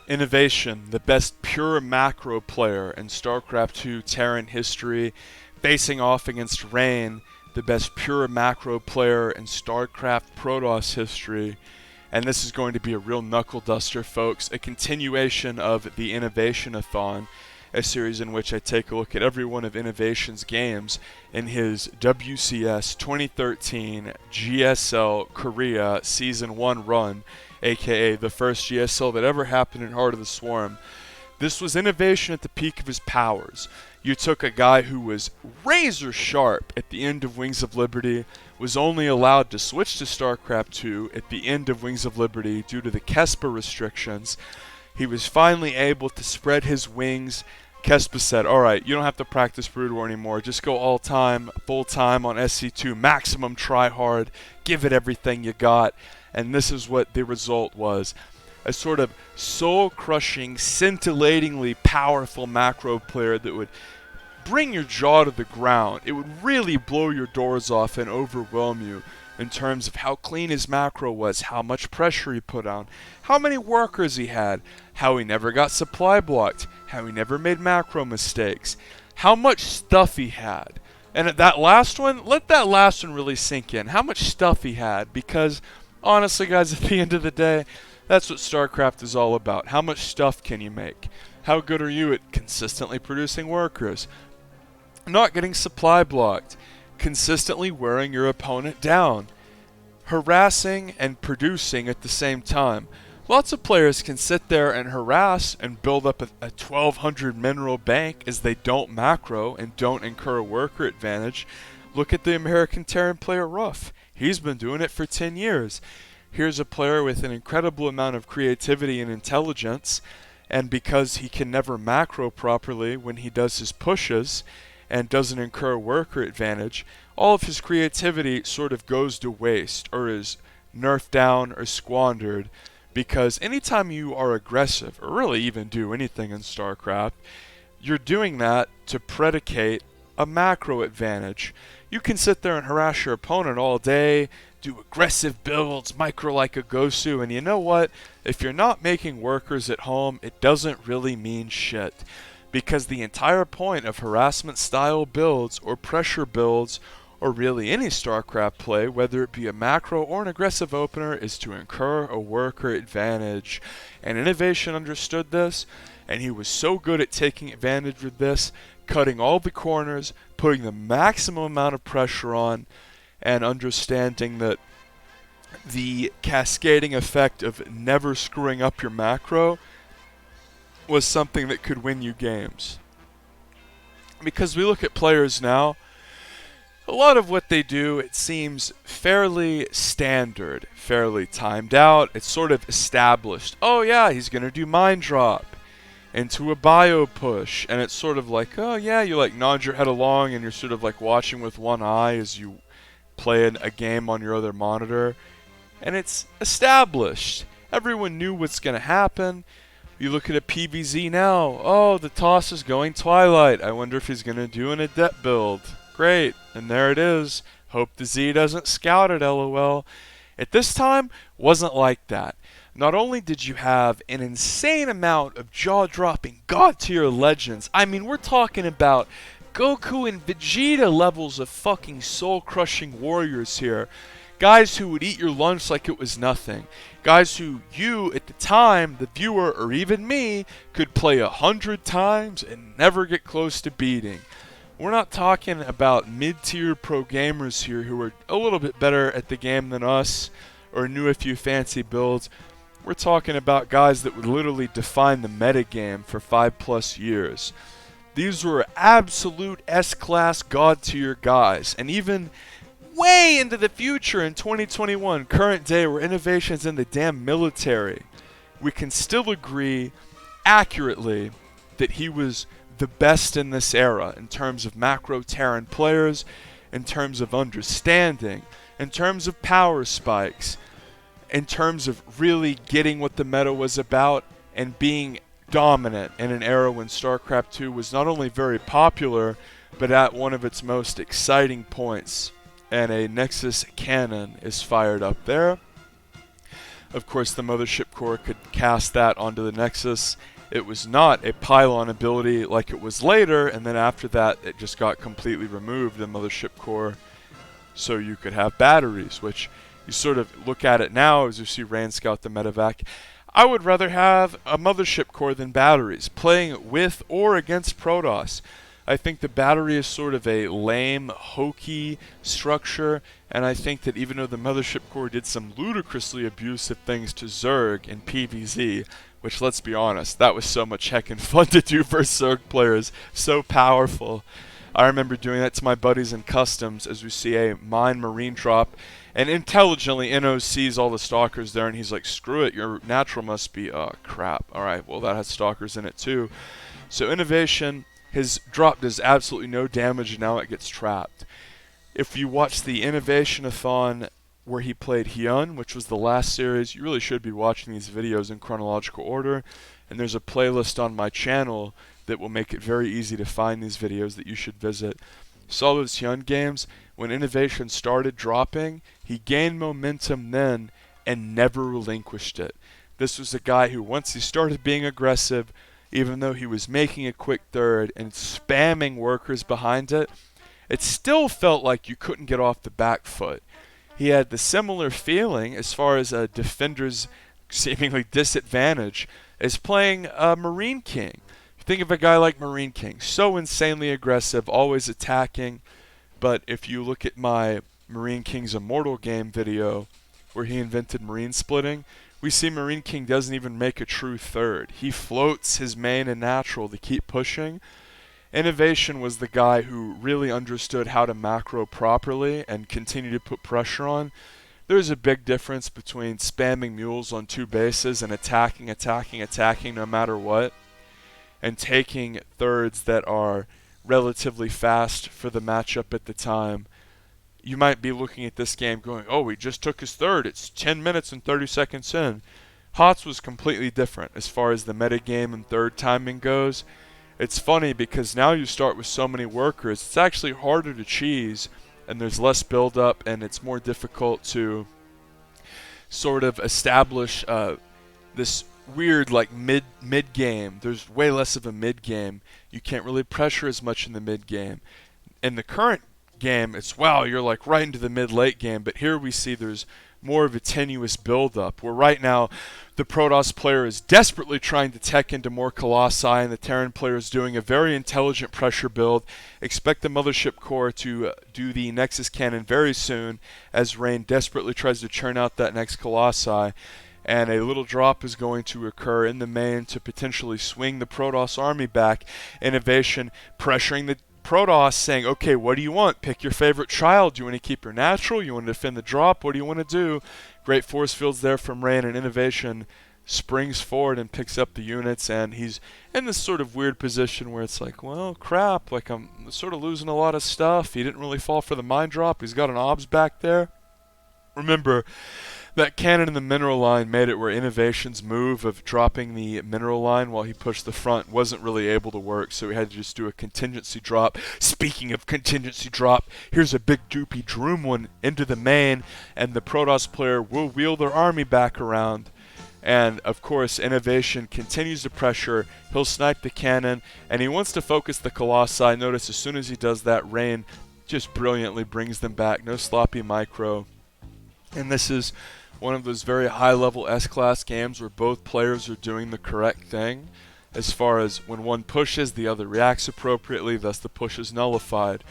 Innovation, the best pure macro player in StarCraft 2 Terran history, facing off against Rain, the best pure macro player in StarCraft Protoss history. And this is going to be a real knuckle duster, folks, a continuation of the Innovation-a-thon, a series in which I take a look at every one of Innovation's games in his WCS 2013 GSL Korea Season 1 run, aka the first GSL that ever happened in Heart of the Swarm. This was Innovation at the peak of his powers. You took a guy who was razor sharp at the end of Wings of Liberty, was only allowed to switch to StarCraft 2 at the end of Wings of Liberty due to the Kespa restrictions. He was finally able to spread his wings. Kespa said, alright, you don't have to practice Brood War anymore, just go all time, full time on SC2, maximum try hard, give it everything you got. And this is what the result was. A sort of soul-crushing, scintillatingly powerful macro player that would bring your jaw to the ground. It would really blow your doors off and overwhelm you in terms of how clean his macro was, how much pressure he put on, how many workers he had, how he never got supply blocked, how he never made macro mistakes, how much stuff he had. And at that last one, let that last one really sink in, how much stuff he had, because honestly guys, at the end of the day, that's what StarCraft is all about. How much stuff can you make? How good are you at consistently producing workers? Not getting supply blocked, consistently wearing your opponent down, harassing and producing at the same time. Lots of players can sit there and harass and build up a 1200 mineral bank as they don't macro and don't incur a worker advantage. Look at the American Terran player Ruff. He's been doing it for 10 years. Here's a player with an incredible amount of creativity and intelligence, and because he can never macro properly when he does his pushes and doesn't incur worker advantage, all of his creativity sort of goes to waste or is nerfed down or squandered, because anytime you are aggressive or really even do anything in StarCraft, you're doing that to predicate a macro advantage. You can sit there and harass your opponent all day, do aggressive builds, micro like a Gosu, and you know what? If you're not making workers at home, it doesn't really mean shit. Because the entire point of harassment style builds or pressure builds, or really any StarCraft play, whether it be a macro or an aggressive opener, is to incur a worker advantage. And Innovation understood this, and he was so good at taking advantage of this, cutting all the corners, putting the maximum amount of pressure on, and understanding that the cascading effect of never screwing up your macro was something that could win you games. Because we look at players now, a lot of what they do, it seems fairly standard, fairly timed out. It's sort of established. Oh yeah, he's going to do Mind Drop into a bio push, and it's sort of like, oh yeah, you like nod your head along and you're sort of like watching with one eye as you play a game on your other monitor, and it's established. Everyone knew what's going to happen. You look at a PvZ now, oh, the toss is going Twilight. I wonder if he's going to do an Adept build. Great, and there it is. Hope the Z doesn't scout it, lol. At this time, wasn't like that. Not only did you have an insane amount of jaw-dropping god-tier legends, I mean, we're talking about Goku and Vegeta levels of fucking soul-crushing warriors here. Guys who would eat your lunch like it was nothing. Guys who you, at the time, the viewer, or even me, could play 100 times and never get close to beating. We're not talking about mid-tier pro gamers here who are a little bit better at the game than us, or knew a few fancy builds. We're talking about guys that would literally define the metagame for 5+ years. These were absolute S-class god-tier guys, and even way into the future in 2021, current day, where Innovation's in the damn military, we can still agree accurately that he was the best in this era in terms of macro Terran players, in terms of understanding, in terms of power spikes, in terms of really getting what the meta was about and being dominant in an era when StarCraft 2 was not only very popular, but at one of its most exciting points. And a Nexus cannon is fired up there. Of course, the Mothership Core could cast that onto the Nexus. It was not a pylon ability like it was later, and then after that it just got completely removed, the Mothership Core, so you could have batteries, which you sort of look at it now as you see Rain scout the medevac. I would rather have a Mothership Core than batteries, playing with or against Protoss. I think the battery is sort of a lame, hokey structure, and I think that even though the Mothership Core did some ludicrously abusive things to Zerg in PvZ, which, let's be honest, that was so much heckin' fun to do versus Zerg players, so powerful. I remember doing that to my buddies in Customs as we see a mine marine drop, and intelligently Inno sees all the stalkers there and he's like, screw it, your natural must be, oh crap, alright, well that has stalkers in it too. So Innovation, his drop does absolutely no damage and now it gets trapped. If you watch the Innovation-a-thon where he played Hyun, which was the last series, you really should be watching these videos in chronological order, and there's a playlist on my channel that will make it very easy to find these videos that you should visit. Saw those Hyun games, when Innovation started dropping, he gained momentum then and never relinquished it. This was a guy who, once he started being aggressive, even though he was making a quick third and spamming workers behind it, it still felt like you couldn't get off the back foot. He had the similar feeling as far as a defender's seemingly disadvantage as playing Marine King. Think of a guy like Marine King, so insanely aggressive, always attacking, but if you look at my Marine King's Immortal game video where he invented marine splitting, we see Marine King doesn't even make a true third. He floats his main and natural to keep pushing. Innovation was the guy who really understood how to macro properly and continue to put pressure on. There's a big difference between spamming mules on two bases and attacking no matter what, and taking thirds that are relatively fast for the matchup at the time. You might be looking at this game going, oh, he just took his third, it's 10 minutes and 30 seconds in. HOTS was completely different as far as the metagame and third timing goes. It's funny because now you start with so many workers, it's actually harder to cheese, and there's less build up, and it's more difficult to sort of establish this weird like mid game. There's way less of a mid game. You can't really pressure as much in the mid game. In the current game, it's wow, you're like right into the mid late game, but here we see there's more of a tenuous build up where right now the Protoss player is desperately trying to tech into more Colossi and the Terran player is doing a very intelligent pressure build. Expect the Mothership Core to do the Nexus Cannon very soon as Rain desperately tries to churn out that next Colossi. And a little drop is going to occur in the main to potentially swing the Protoss army back. Innovation pressuring the Protoss saying, okay, what do you want? Pick your favorite child. Do you want to keep your natural? You want to defend the drop? What do you want to do? Great force fields there from Rain, and Innovation springs forward and picks up the units, and he's in this sort of weird position where it's like, well, crap, like I'm sort of losing a lot of stuff. He didn't really fall for the mine drop. He's got an obs back there. Remember, that cannon in the mineral line made it where Innovation's move of dropping the mineral line while he pushed the front wasn't really able to work, so he had to just do a contingency drop. Speaking of contingency drop, here's a big doopy droom one into the main, and the Protoss player will wheel their army back around. And of course, Innovation continues to pressure. He'll snipe the cannon, and he wants to focus the Colossi. Notice as soon as he does that, Rain just brilliantly brings them back. No sloppy micro. And this is one of those very high-level S-Class games where both players are doing the correct thing. As far as when one pushes, the other reacts appropriately, thus the push is nullified.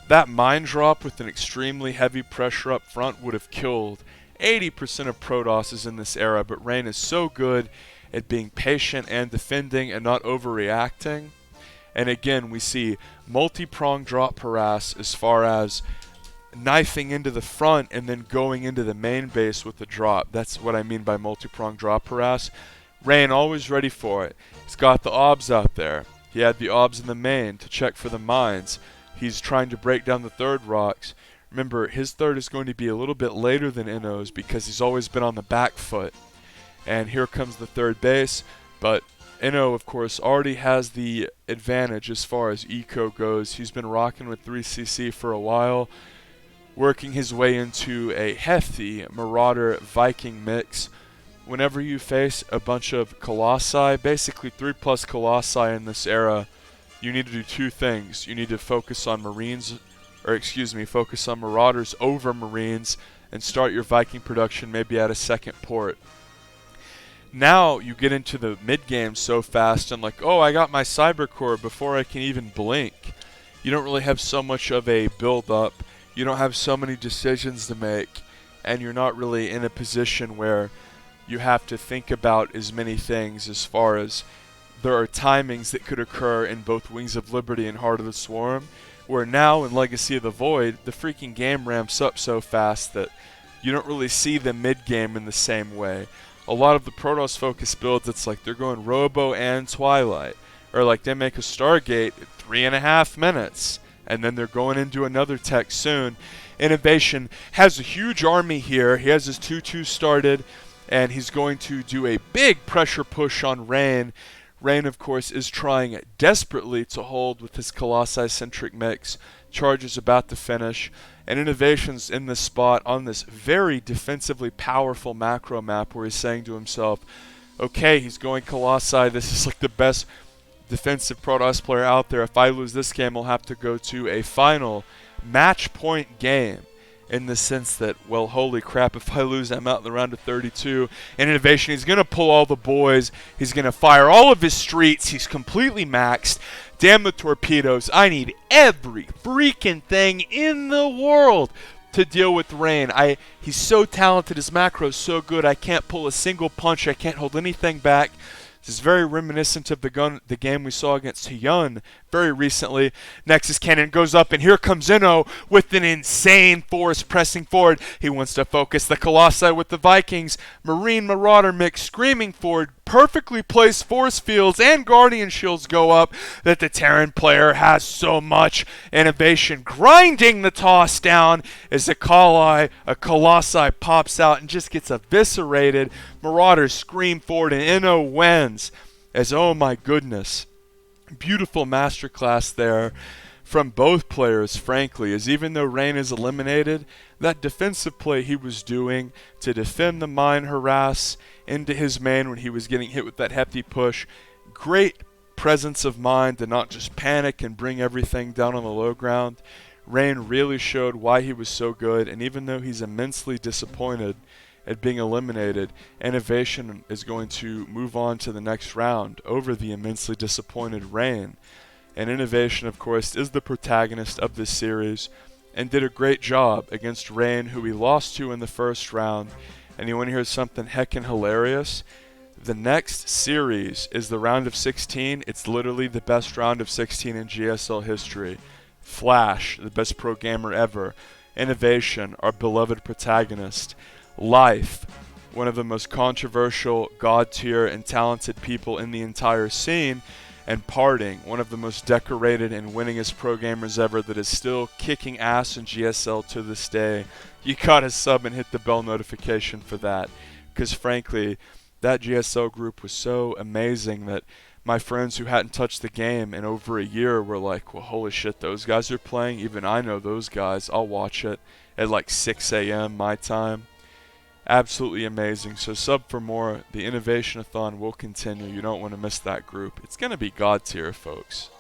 That mine drop with an extremely heavy pressure up front would have killed 80% of Protosses in this era, but Rain is so good at being patient and defending and not overreacting. And again, we see multi-prong drop harass as far as knifing into the front and then going into the main base with the drop. That's what I mean by multi-prong drop harass. Rain always ready for it. He's got the obs out there. He had the obs in the main to check for the mines. He's trying to break down the third rocks. Remember, his third is going to be a little bit later than Inno's because he's always been on the back foot. And here comes the third base, but Inno, of course, already has the advantage as far as eco goes. He's been rocking with 3cc for a while, working his way into a hefty Marauder Viking mix. whenever you face a bunch of Colossi, basically 3+ Colossi in this era, you need to do two things. You need to focus on focus on Marauders over Marines and start your Viking production maybe at a second port. Now you get into the mid-game so fast and like, oh, I got my Cyber Core before I can even blink. You don't really have so much of a build-up. You don't have so many decisions to make, and you're not really in a position where you have to think about as many things as far as there are timings that could occur in both Wings of Liberty and Heart of the Swarm, where now in Legacy of the Void, the freaking game ramps up so fast that you don't really see the mid-game in the same way. A lot of the Protoss-focused builds, it's like they're going Robo and Twilight, or like they make a Stargate at 3.5 minutes, and then they're going into another tech soon. Innovation has a huge army here. He has his 2-2 started, and he's going to do a big pressure push on Rain. Rain, of course, is trying desperately to hold with his Colossi-centric mix. Charge is about to finish, and Innovation's in this spot on this very defensively powerful macro map where he's saying to himself, okay, he's going Colossi, this is like the best defensive Protoss player out there. If I lose this game, I'll have to go to a final match point game. In the sense that, well, holy crap, if I lose, I'm out in the round of 32. In Innovation, he's going to pull all the boys. He's going to fire all of his streets. He's completely maxed. Damn the torpedoes. I need every freaking thing in the world to deal with Rain. He's so talented. His macro's so good. I can't pull a single punch. I can't hold anything back. This is very reminiscent of the game we saw against Hyun very recently. Nexus Cannon goes up, and here comes Inno with an insane force pressing forward. He wants to focus the Colossi with the Vikings. Marine Marauder mix screaming forward. Perfectly placed force fields and Guardian shields go up that the Terran player has so much innovation. Grinding the toss down as a Colossi pops out and just gets eviscerated. Marauders scream forward and Inno wins. As, oh my goodness, beautiful masterclass there from both players, frankly, as even though Rain is eliminated, that defensive play he was doing to defend the mine harass into his main when he was getting hit with that hefty push, great presence of mind to not just panic and bring everything down on the low ground. Rain really showed why he was so good, and even though he's immensely disappointed at being eliminated, Innovation is going to move on to the next round over the immensely disappointed Rain. And Innovation, of course, is the protagonist of this series and did a great job against Rain, who he lost to in the first round. And you want to hear something heckin' hilarious? The next series is the round of 16. It's literally the best round of 16 in GSL history. Flash, the best pro gamer ever. Innovation, our beloved protagonist. Life, one of the most controversial, god tier, and talented people in the entire scene. And Parting, one of the most decorated and winningest pro gamers ever that is still kicking ass in GSL to this day. You gotta sub and hit the bell notification for that, because frankly, that GSL group was so amazing that my friends who hadn't touched the game in over a year were like, well, holy shit, those guys are playing? Even I know those guys. I'll watch it at like 6 a.m. my time. Absolutely amazing. So sub for more. The Innovation-a-thon will continue. You don't want to miss that group. It's going to be god tier, folks.